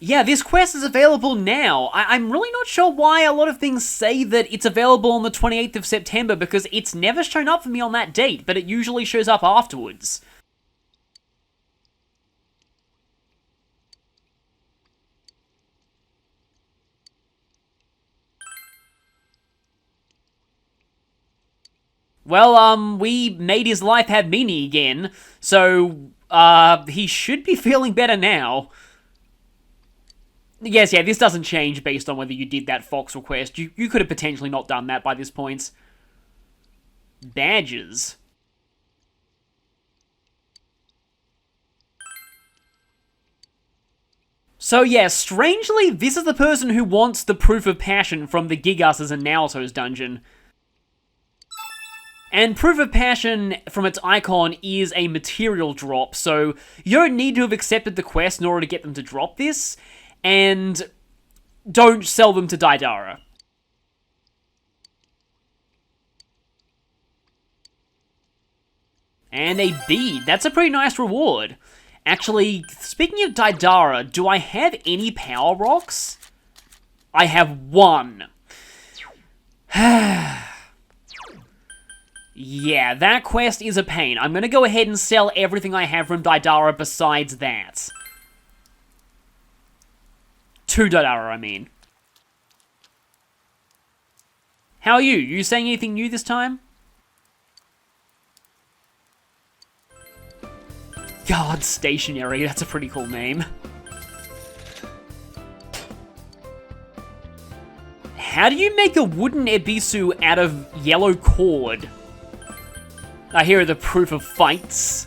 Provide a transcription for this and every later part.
Yeah, this quest is available now. I'm really not sure why a lot of things say that it's available on the 28th of September, because it's never shown up for me on that date, but it usually shows up afterwards. Well, we made his life have meaning again, so, he should be feeling better now. Yes, yeah, this doesn't change based on whether you did that Fox request. You could have potentially not done that by this point. Badges. So yeah, strangely, this is the person who wants the proof of passion from the Gigas's and Naoto's dungeon. And proof of passion from its icon is a material drop, so you don't need to have accepted the quest in order to get them to drop this, and don't sell them to Daidara. And a bead. That's a pretty nice reward. Actually, speaking of Daidara, do I have any power rocks? I have one. Yeah, that quest is a pain. I'm gonna go ahead and sell everything I have from Daidara besides that. To Daidara, I mean. How are you? You saying anything new this time? God, Stationary, that's a pretty cool name. How do you make a wooden Ebisu out of yellow cord? Here are the proof of fights.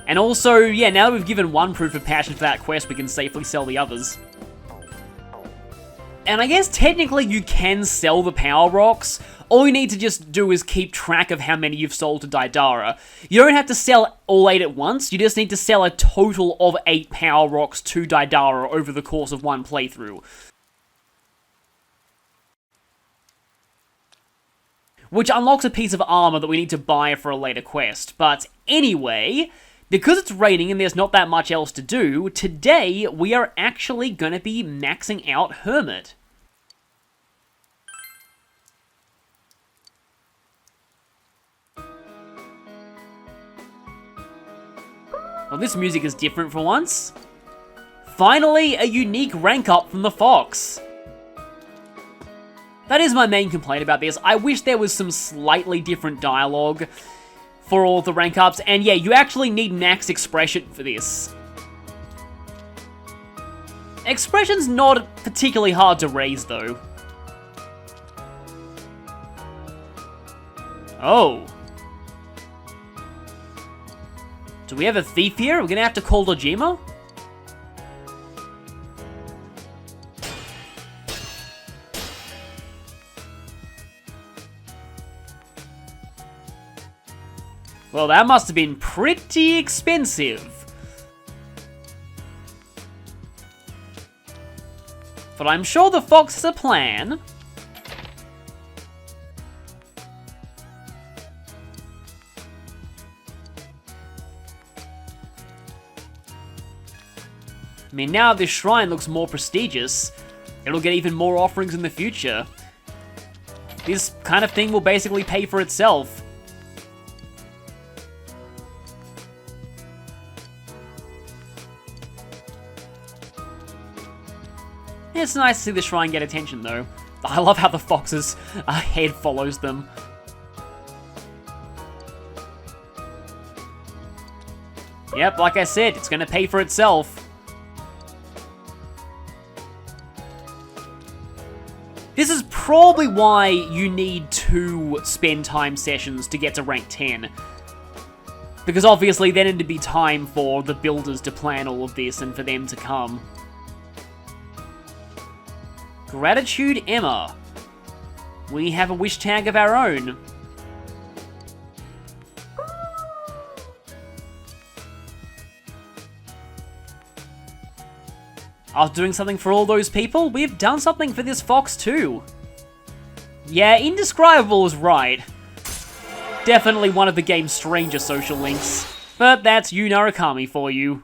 And also, yeah, now that we've given one proof of passion for that quest, we can safely sell the others. And I guess technically you can sell the power rocks. All you need to just do is keep track of how many you've sold to Daidara. You don't have to sell all 8 at once, you just need to sell a total of 8 power rocks to Daidara over the course of one playthrough. Which unlocks a piece of armor that we need to buy for a later quest. But anyway, because it's raining and there's not that much else to do, today we are actually going to be maxing out Hermit. Well, this music is different for once. Finally, a unique rank up from the Fox. That is my main complaint about this. I wish there was some slightly different dialogue for all the rank ups, and yeah, you actually need max expression for this. Expression's not particularly hard to raise, though. Oh. Do we have a thief here? We're gonna have to call Dojima? Well, that must have been pretty expensive. But I'm sure the Fox has a plan. I mean, now this shrine looks more prestigious, it'll get even more offerings in the future. This kind of thing will basically pay for itself. It's nice to see the shrine get attention, though. I love how the Fox's head follows them. Yep, like I said, it's gonna pay for itself. This is probably why you need 2 spend time sessions to get to rank 10. Because obviously then it'd be time for the builders to plan all of this and for them to come. Gratitude Emma. We have a wish tag of our own. After doing something for all those people, we've done something for this Fox too. Yeah, indescribable is right. Definitely one of the game's stranger social links. But that's Yu Narukami for you.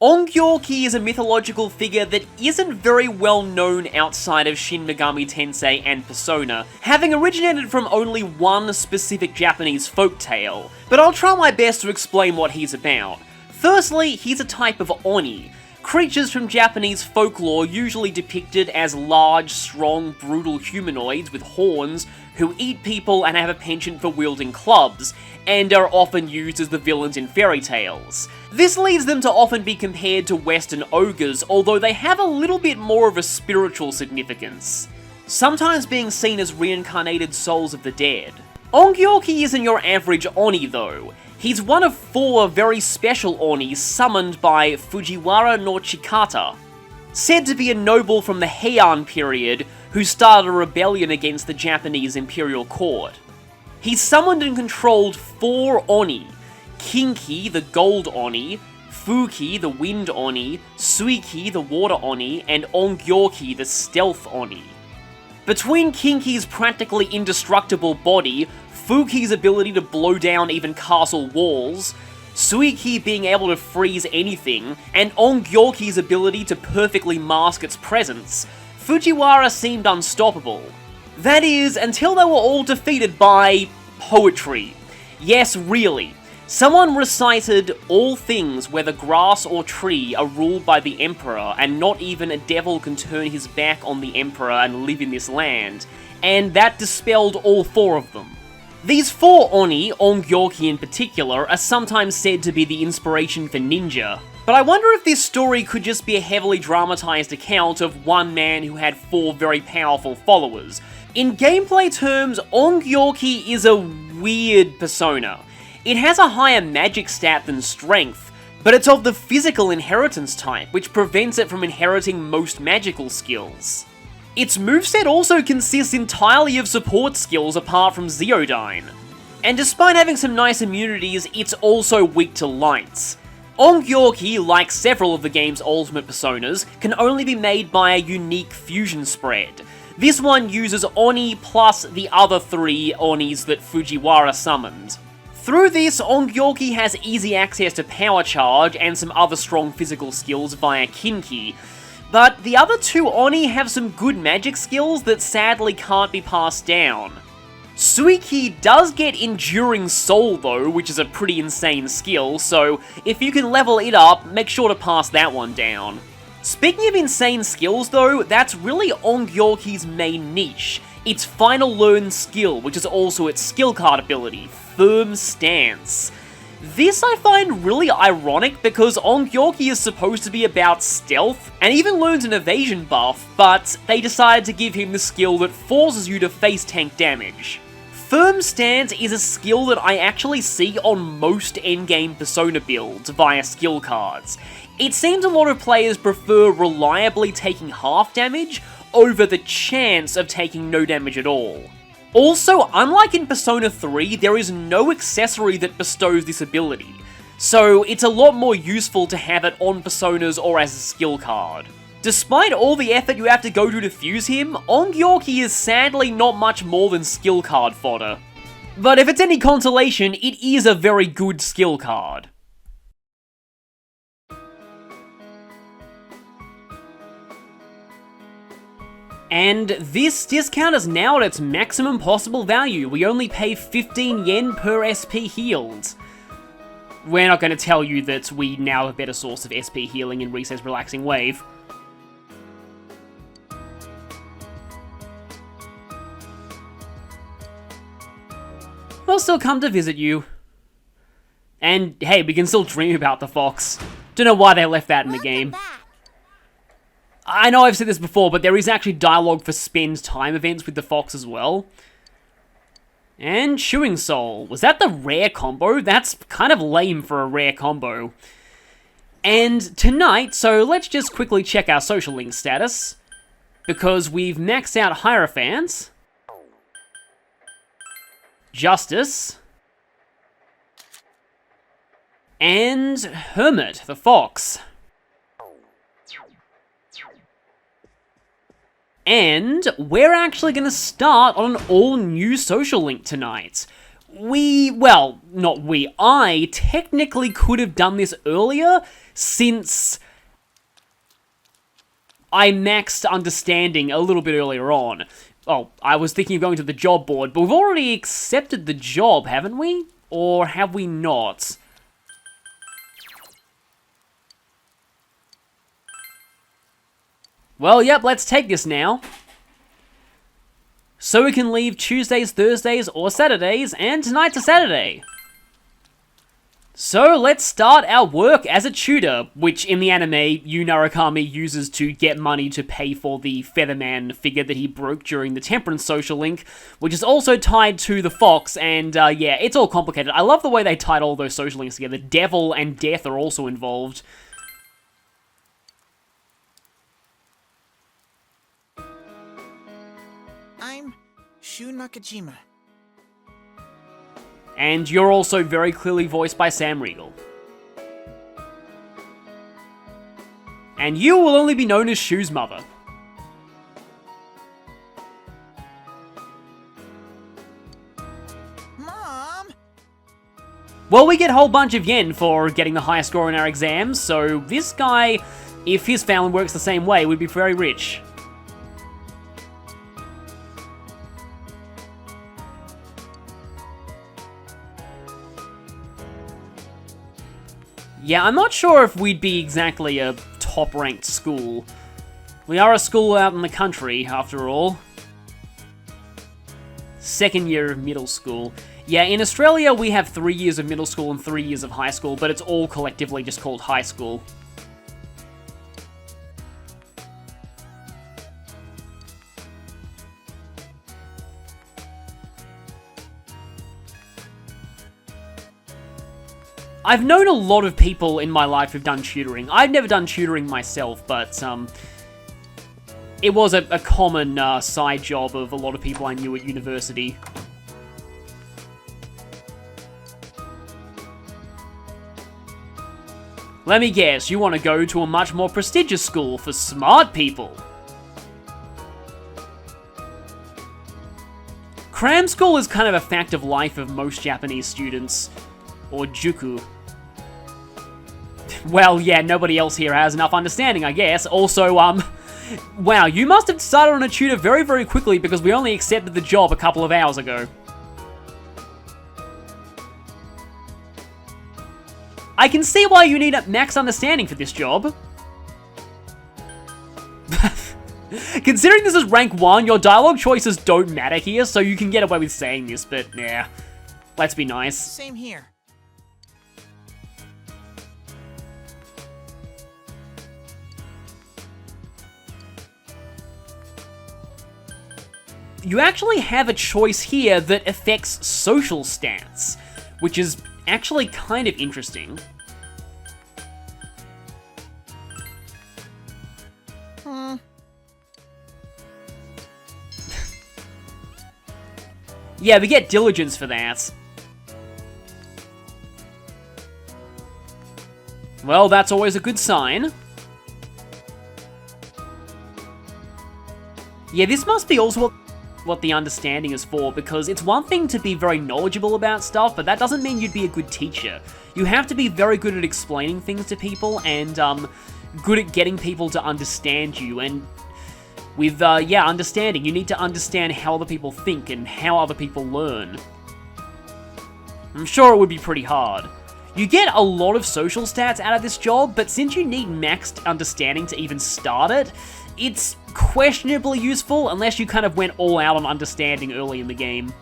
Ongyorki is a mythological figure that isn't very well known outside of Shin Megami Tensei and Persona, having originated from only one specific Japanese folktale, but I'll try my best to explain what he's about. Firstly, he's a type of Oni, creatures from Japanese folklore usually depicted as large, strong, brutal humanoids with horns who eat people and have a penchant for wielding clubs, and are often used as the villains in fairy tales. This leads them to often be compared to Western ogres, although they have a little bit more of a spiritual significance, sometimes being seen as reincarnated souls of the dead. Ongyorki isn't your average Oni though. He's one of 4 very special Onis summoned by Fujiwara no Chikata, said to be a noble from the Heian period who started a rebellion against the Japanese imperial court. He summoned and controlled 4 Oni: Kinki, the Gold Oni, Fuki, the Wind Oni, Suiki, the Water Oni, and Ongyorki, the Stealth Oni. Between Kinki's practically indestructible body, Fuki's ability to blow down even castle walls, Suiki being able to freeze anything, and Ongyorki's ability to perfectly mask its presence, Fujiwara seemed unstoppable. That is, until they were all defeated by poetry. Yes, really. Someone recited, "All things, whether grass or tree, are ruled by the Emperor, and not even a devil can turn his back on the Emperor and live in this land," and that dispelled all 4 of them. These 4 Oni, Ongyorki in particular, are sometimes said to be the inspiration for ninja, but I wonder if this story could just be a heavily dramatized account of one man who had 4 very powerful followers. In gameplay terms, Ongyorki is a weird persona. It has a higher magic stat than strength, but it's of the physical inheritance type, which prevents it from inheriting most magical skills. Its moveset also consists entirely of support skills apart from Zeodyne, and despite having some nice immunities, it's also weak to lights. Ongyorki, like several of the game's ultimate personas, can only be made by a unique fusion spread. This one uses Oni plus the other 3 Onis that Fujiwara summoned. Through this, Ongyorki has easy access to Power Charge and some other strong physical skills via Kinki, but the other 2 Oni have some good magic skills that sadly can't be passed down. Suiki does get Enduring Soul though, which is a pretty insane skill, so if you can level it up, make sure to pass that one down. Speaking of insane skills though, that's really Ongyorki's main niche, its final learned skill, which is also its skill card ability, Firm Stance. This I find really ironic because Ongyorki is supposed to be about stealth, and even learns an evasion buff, but they decided to give him the skill that forces you to face tank damage. Firm Stance is a skill that I actually see on most endgame Persona builds via skill cards. It seems a lot of players prefer reliably taking half damage over the chance of taking no damage at all. Also, unlike in Persona 3, there is no accessory that bestows this ability, so it's a lot more useful to have it on Personas or as a skill card. Despite all the effort you have to go to fuse him, Ongyorki is sadly not much more than skill card fodder. But if it's any consolation, it is a very good skill card. And this discount is now at its maximum possible value. We only pay 15 yen per SP healed. We're not going to tell you that we now have a better source of SP healing in Rise's Relaxing Wave. We'll still come to visit you. And hey, we can still dream about the fox. Don't know why they left that in the game. I know I've said this before, but there is actually dialogue for spend time events with the fox as well. And Chewing Soul. Was that the rare combo? That's kind of lame for a rare combo. And tonight, so let's just quickly check our social link status, because we've maxed out Hierophant, Justice, and Hermit, the fox. And we're actually going to start on an all-new social link tonight. I technically could have done this earlier, since I maxed understanding a little bit earlier on. Oh, I was thinking of going to the job board, but we've already accepted the job, haven't we? Or have we not? Well, yep, let's take this now. So we can leave Tuesdays, Thursdays, or Saturdays, and tonight's a Saturday. So let's start our work as a tutor, which in the anime, Yu Narukami uses to get money to pay for the Featherman figure that he broke during the Temperance Social Link, which is also tied to the Fox, and yeah, it's all complicated. I love the way they tied all those social links together. Devil and Death are also involved. I'm Shu Nakajima. And you're also very clearly voiced by Sam Riegel. And you will only be known as Shu's mother. Mom! Well, we get a whole bunch of yen for getting the highest score in our exams, so this guy, if his family works the same way, would be very rich. Yeah, I'm not sure if we'd be exactly a top-ranked school. We are a school out in the country, after all. Second year of middle school. Yeah, in Australia we have 3 years of middle school and 3 years of high school, but it's all collectively just called high school. I've known a lot of people in my life who've done tutoring. I've never done tutoring myself, but it was a common side job of a lot of people I knew at university. Let me guess, you want to go to a much more prestigious school for smart people. Cram school is kind of a fact of life of most Japanese students. Or juku. Well, yeah, nobody else here has enough understanding, I guess. Also, wow, you must have started on a tutor very, very quickly because we only accepted the job a couple of hours ago. I can see why you need a max understanding for this job. Considering this is rank 1, your dialogue choices don't matter here, so you can get away with saying this, but yeah. Let's be nice. Same here. You actually have a choice here that affects social stats, which is actually kind of interesting. Yeah, we get diligence for that. Well, that's always a good sign. Yeah, this must be also what the understanding is for, because it's one thing to be very knowledgeable about stuff, but that doesn't mean you'd be a good teacher. You have to be very good at explaining things to people, and good at getting people to understand you, and with, yeah, understanding, you need to understand how other people think and how other people learn. I'm sure it would be pretty hard. You get a lot of social stats out of this job, but since you need maxed understanding to even start it, it's questionably useful unless you kind of went all out on understanding early in the game.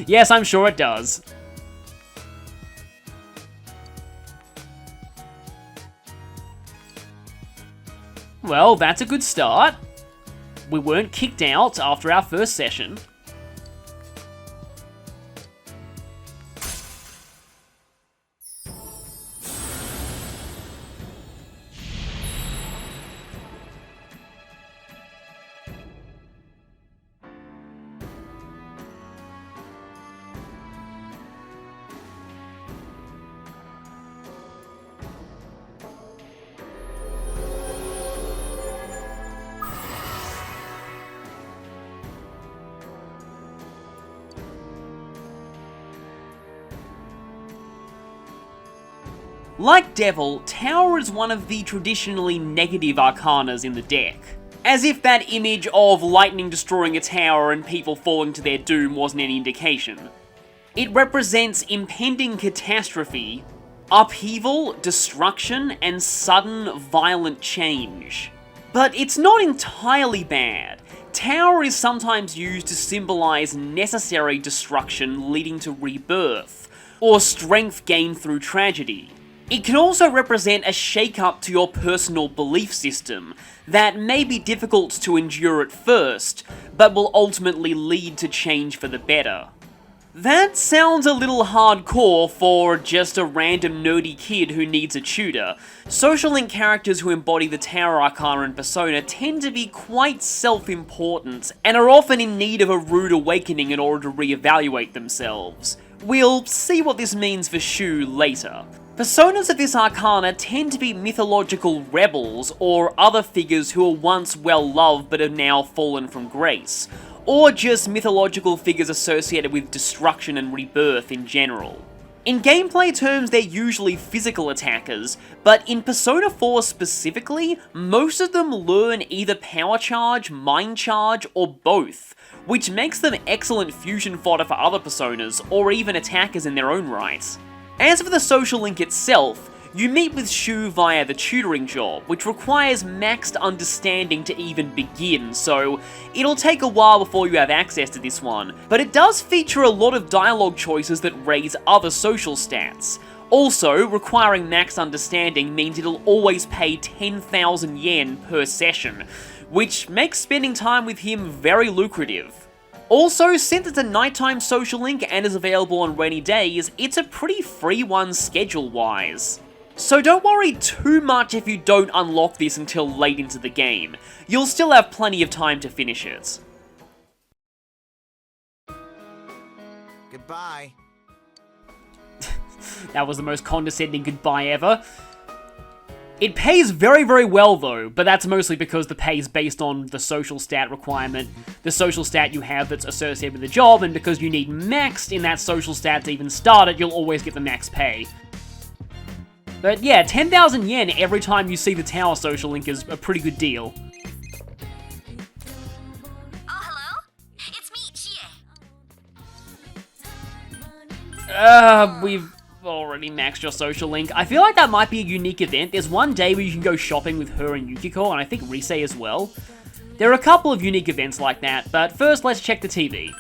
Yes, I'm sure it does. Well, that's a good start. We weren't kicked out after our first session. Like Devil, Tower is one of the traditionally negative arcanas in the deck. As if that image of lightning destroying a tower and people falling to their doom wasn't any indication. It represents impending catastrophe, upheaval, destruction, and sudden, violent change. But it's not entirely bad. Tower is sometimes used to symbolize necessary destruction leading to rebirth, or strength gained through tragedy. It can also represent a shake-up to your personal belief system that may be difficult to endure at first, but will ultimately lead to change for the better. That sounds a little hardcore for just a random nerdy kid who needs a tutor. Social link characters who embody the Tower Arcana and Persona tend to be quite self-important, and are often in need of a rude awakening in order to reevaluate themselves. We'll see what this means for Shu later. Personas of this arcana tend to be mythological rebels, or other figures who were once well loved but have now fallen from grace, or just mythological figures associated with destruction and rebirth in general. In gameplay terms, they're usually physical attackers, but in Persona 4 specifically, most of them learn either Power Charge, Mind Charge, or both, which makes them excellent fusion fodder for other Personas, or even attackers in their own right. As for the social link itself, you meet with Shu via the tutoring job, which requires maxed understanding to even begin, so it'll take a while before you have access to this one, but it does feature a lot of dialogue choices that raise other social stats. Also, requiring maxed understanding means it'll always pay 10,000 yen per session, which makes spending time with him very lucrative. Also, since it's a nighttime social link and is available on rainy days, it's a pretty free one schedule-wise. So don't worry too much if you don't unlock this until late into the game. You'll still have plenty of time to finish it. Goodbye. That was the most condescending goodbye ever. It pays very, very well though, but that's mostly because the pay is based on the social stat requirement, the social stat you have that's associated with the job, and because you need maxed in that social stat to even start it, you'll always get the max pay. But yeah, 10,000 yen every time you see the Tower social link is a pretty good deal. Oh, hello? It's me, Chie. We've already maxed your social link. I feel like that might be a unique event. There's one day where you can go shopping with her and Yukiko, and I think Rise as well. There are a couple of unique events like that, but first let's check the TV.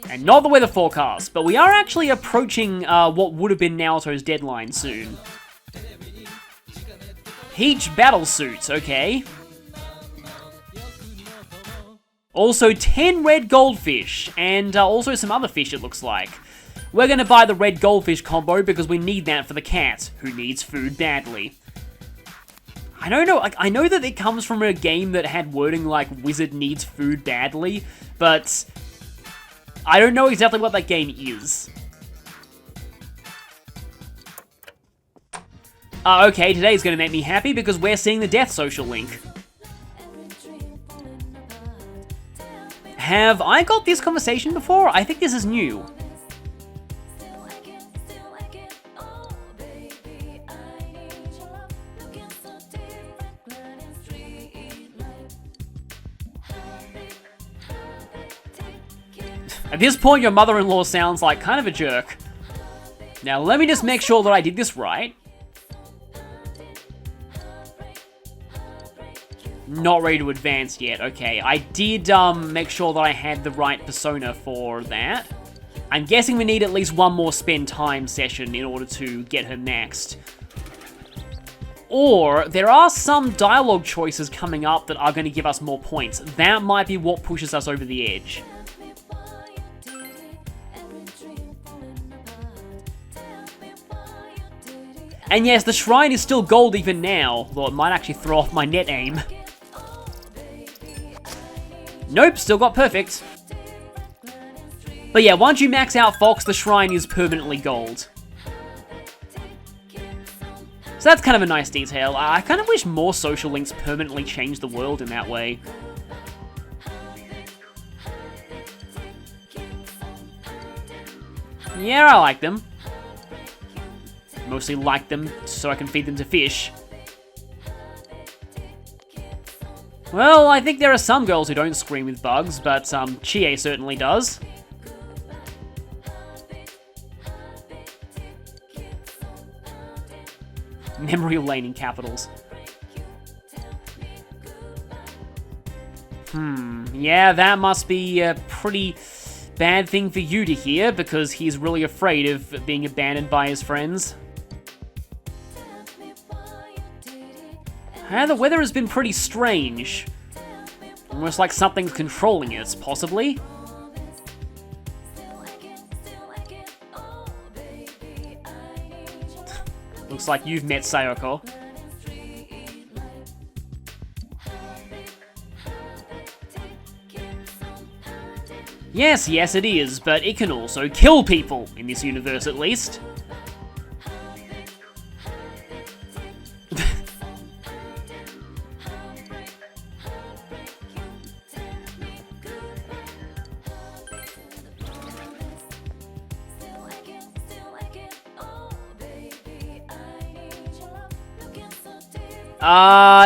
And not the weather forecast, but we are actually approaching what would have been Naoto's deadline soon. Peach Battlesuit, okay. Also 10 red goldfish, and also some other fish it looks like. We're gonna buy the red goldfish combo because we need that for the cat, who needs food badly. I don't know, like, I know that it comes from a game that had wording like wizard needs food badly, but I don't know exactly what that game is. Okay, today's gonna make me happy because we're seeing the death social link. Have I got this conversation before? I think this is new. At this point, your mother-in-law sounds like kind of a jerk. Now, let me just make sure that I did this right. Not ready to advance yet. Okay, I did make sure that I had the right persona for that. I'm guessing we need at least one more spend time session in order to get her maxed. Or, there are some dialogue choices coming up that are going to give us more points. That might be what pushes us over the edge. And yes, the shrine is still gold even now, though it might actually throw off my net aim. Nope, still got perfect. But yeah, once you max out Fox, the shrine is permanently gold. So that's kind of a nice detail. I kind of wish more social links permanently changed the world in that way. Yeah, I like them. Mostly like them so I can feed them to fish. Well, I think there are some girls who don't scream with bugs, but Chie certainly does. Memory lane in capitals. Yeah, that must be a pretty bad thing for you to hear, because he's really afraid of being abandoned by his friends. The weather has been pretty strange. Almost like something's controlling it, possibly. Looks like you've met Sayoko. Yes, it is, but it can also kill people, in this universe at least.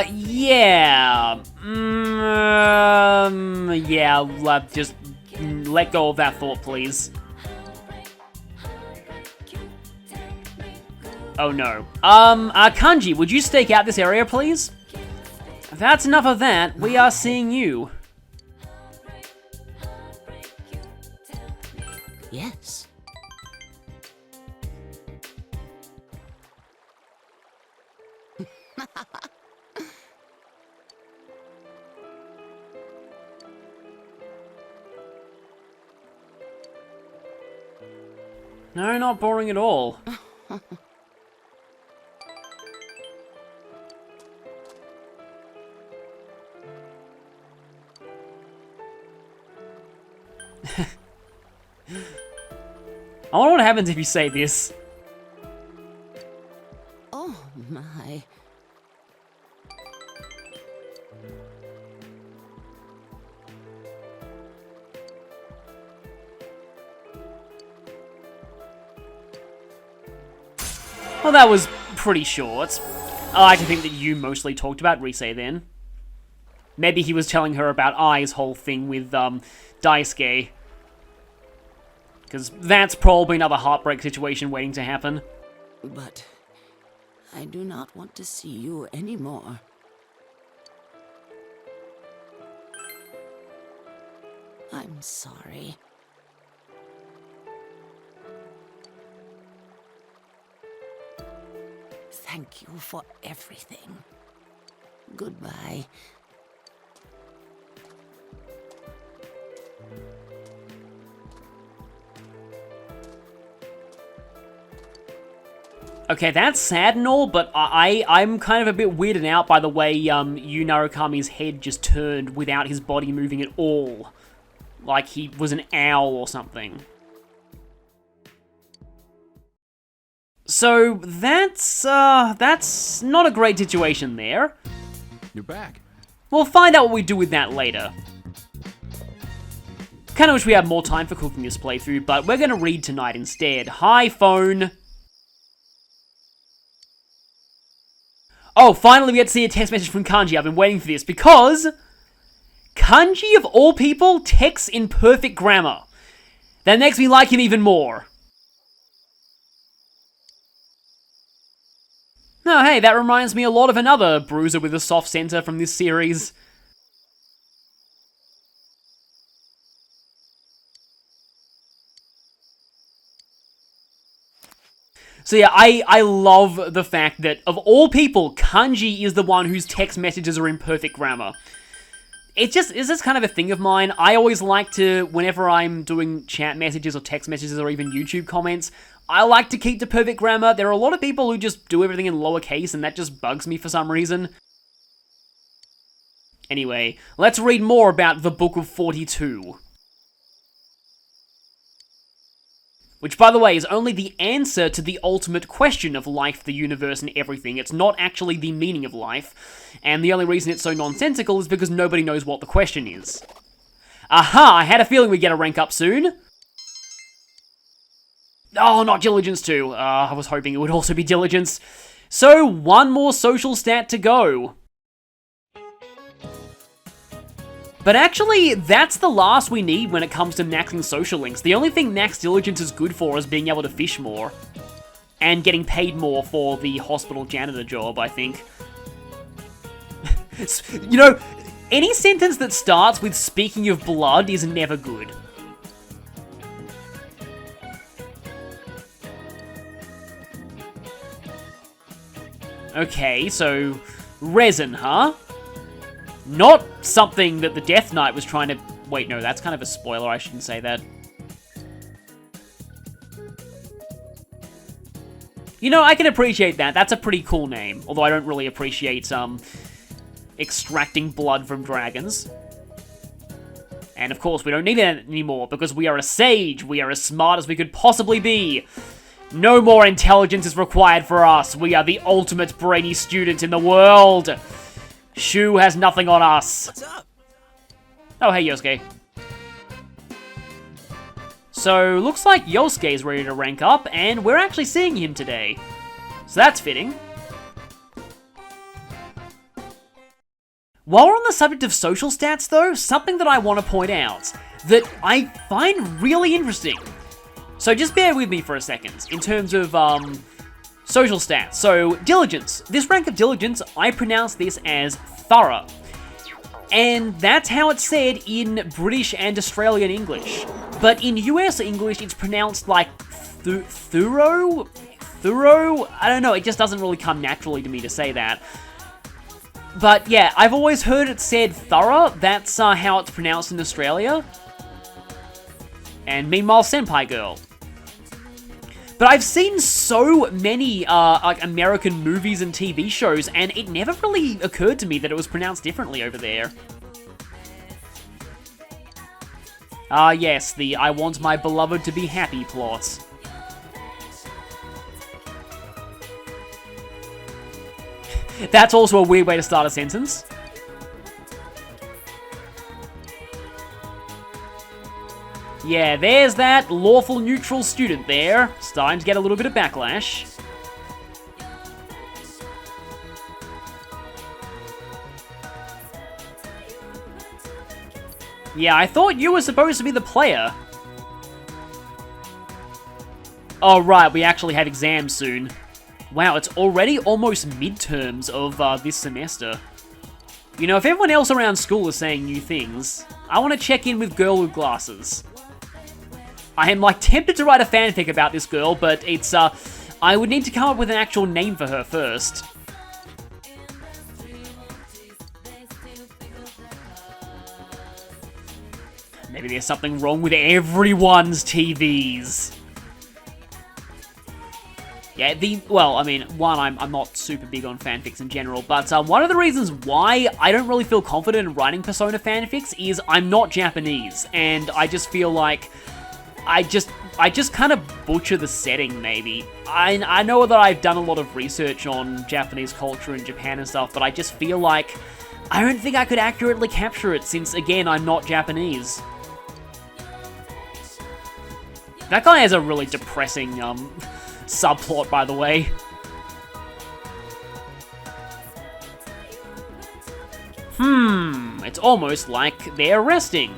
Yeah. Yeah, just let go of that thought, please. Oh no. Kanji, would you stake out this area, please? That's enough of that. We are seeing you. Yes. No, not boring at all. I wonder what happens if you say this. Oh my. Well, that was pretty short. I like to think that you mostly talked about Rise then. Maybe he was telling her about Ai's whole thing with, Daisuke. Because that's probably another heartbreak situation waiting to happen. But I do not want to see you anymore. I'm sorry. Thank you for everything. Goodbye. Okay, that's sad and all, but I'm kind of a bit weirded out by the way Yu Narukami's head just turned without his body moving at all. Like he was an owl or something. So that's not a great situation there. You're back. We'll find out what we do with that later. Kinda wish we had more time for cooking this playthrough, but we're gonna read tonight instead. Hi, phone. Oh, finally we get to see a text message from Kanji. I've been waiting for this, because Kanji, of all people, texts in perfect grammar. That makes me like him even more. Oh, hey, that reminds me a lot of another bruiser with a soft center from this series. So yeah, I love the fact that, of all people, Kanji is the one whose text messages are in perfect grammar. It's just kind of a thing of mine. I always like to, whenever I'm doing chat messages or text messages or even YouTube comments, I like to keep to perfect grammar. There are a lot of people who just do everything in lowercase, and that just bugs me for some reason. Anyway, let's read more about the Book of 42. Which, by the way, is only the answer to the ultimate question of life, the universe, and everything. It's not actually the meaning of life. And the only reason it's so nonsensical is because nobody knows what the question is. Aha! I had a feeling we'd get a rank up soon. Oh, not diligence too. I was hoping it would also be diligence. So, one more social stat to go. But actually, that's the last we need when it comes to maxing social links. The only thing max diligence is good for is being able to fish more. And getting paid more for the hospital janitor job, I think. You know, any sentence that starts with "speaking of blood" is never good. Okay, so resin, huh? Not something that the Death Knight was trying to... Wait, no, that's kind of a spoiler. I shouldn't say that. You know, I can appreciate that. That's a pretty cool name. Although I don't really appreciate, extracting blood from dragons. And of course, we don't need that anymore because we are a sage. We are as smart as we could possibly be. No more intelligence is required for us. We are the ultimate brainy student in the world. Shu has nothing on us. What's up? Oh, hey, Yosuke. So, looks like Yosuke's ready to rank up, and we're actually seeing him today. So that's fitting. While we're on the subject of social stats, though, something that I want to point out that I find really interesting. So just bear with me for a second, in terms of, social stats. So, diligence. This rank of diligence, I pronounce this as thorough. And that's how it's said in British and Australian English. But in US English, it's pronounced like thorough? Thorough? I don't know, it just doesn't really come naturally to me to say that. But yeah, I've always heard it said thorough. That's how it's pronounced in Australia. And meanwhile, Senpai Girl. But I've seen so many like American movies and TV shows, and it never really occurred to me that it was pronounced differently over there. Ah yes, the "I want my beloved to be happy" plot. That's also a weird way to start a sentence. Yeah, there's that lawful neutral student there, starting to get a little bit of backlash. Yeah, I thought you were supposed to be the player. Oh right, we actually have exams soon. Wow, it's already almost midterms of this semester. You know, if everyone else around school is saying new things, I want to check in with Girl with Glasses. I am, like, tempted to write a fanfic about this girl, but it's, I would need to come up with an actual name for her first. Maybe there's something wrong with everyone's TVs. Yeah, well, I mean, one, I'm not super big on fanfics in general, but one of the reasons why I don't really feel confident in writing Persona fanfics is I'm not Japanese, and I just feel like I just kind of butcher the setting, maybe. I know that I've done a lot of research on Japanese culture in Japan and stuff, but I just feel like I don't think I could accurately capture it since, again, I'm not Japanese. That guy has a really depressing, subplot, by the way. It's almost like they're resting.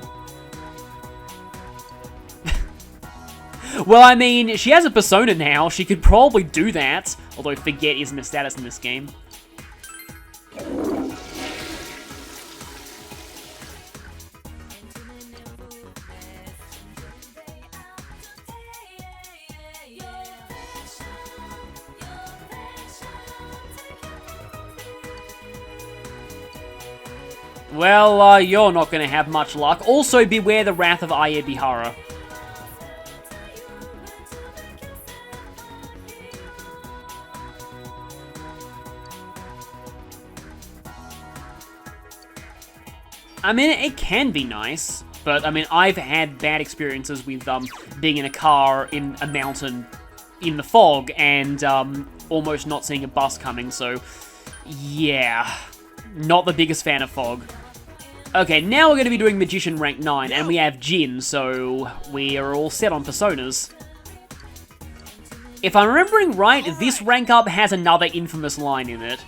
Well, I mean, she has a persona now, she could probably do that, although forget isn't a status in this game. Well, you're not gonna have much luck. Also, beware the wrath of Aye Bihara. I mean, it can be nice, but, I mean, I've had bad experiences with, being in a car in a mountain in the fog and, almost not seeing a bus coming, so, yeah. Not the biggest fan of fog. Okay, now we're going to be doing Magician rank 9, and we have Jin, so we are all set on personas. If I'm remembering right, this rank up has another infamous line in it.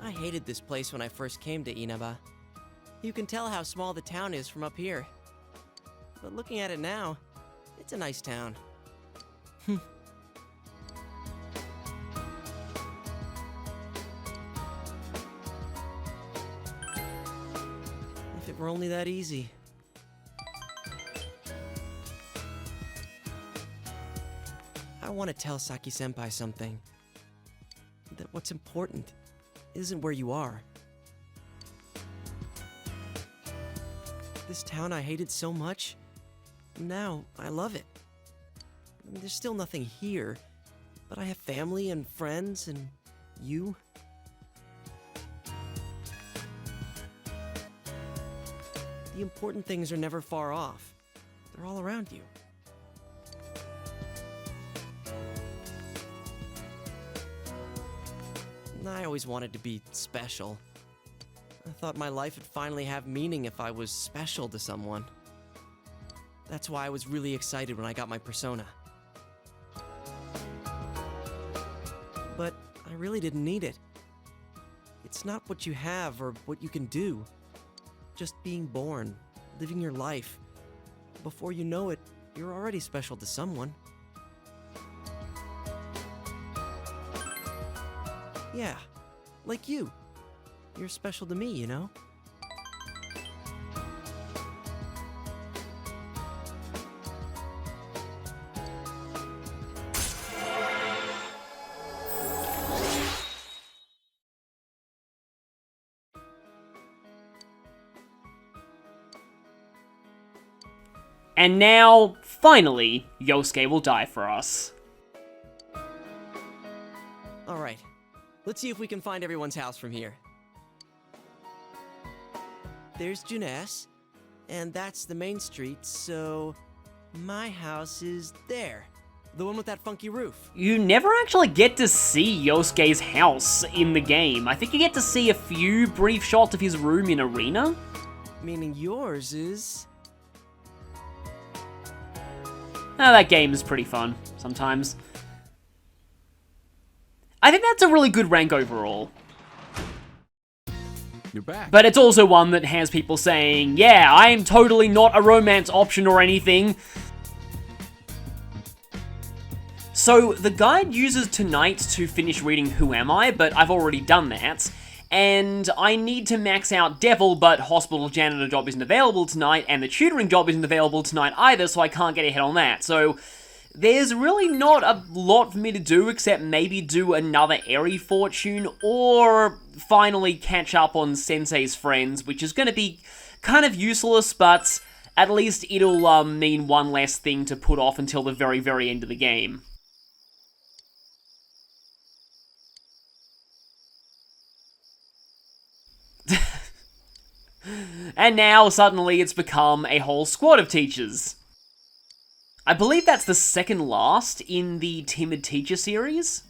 I hated this place when I first came to Inaba. You can tell how small the town is from up here. But looking at it now, it's a nice town. If it were only that easy. I want to tell Saki-senpai something. That what's important isn't where you are. This town I hated so much, now I love it. I mean, there's still nothing here, but I have family and friends and you. The important things are never far off. They're all around you. I always wanted to be special. I thought my life would finally have meaning if I was special to someone. That's why I was really excited when I got my persona. But I really didn't need it. It's not what you have or what you can do. Just being born, living your life. Before you know it, you're already special to someone. Yeah, like you. You're special to me, you know? And now, finally, Yosuke will die for us. Alright, let's see if we can find everyone's house from here. There's Juness, and that's the main street, so my house is there. The one with that funky roof. You never actually get to see Yosuke's house in the game. I think you get to see a few brief shots of his room in Arena. Meaning yours is... That game is pretty fun, sometimes. I think that's a really good rank overall. You're back. But it's also one that has people saying, yeah, I am totally not a romance option or anything. So, the guide uses tonight to finish reading Who Am I, but I've already done that. And I need to max out Devil, but hospital janitor job isn't available tonight, and the tutoring job isn't available tonight either, so I can't get ahead on that. So, there's really not a lot for me to do except maybe do another Eri Fortune, or finally catch up on Sensei's Friends, which is going to be kind of useless, but at least it'll mean one less thing to put off until the very, very end of the game. And now, suddenly, it's become a whole squad of teachers. I believe that's the second last in the Timid Teacher series.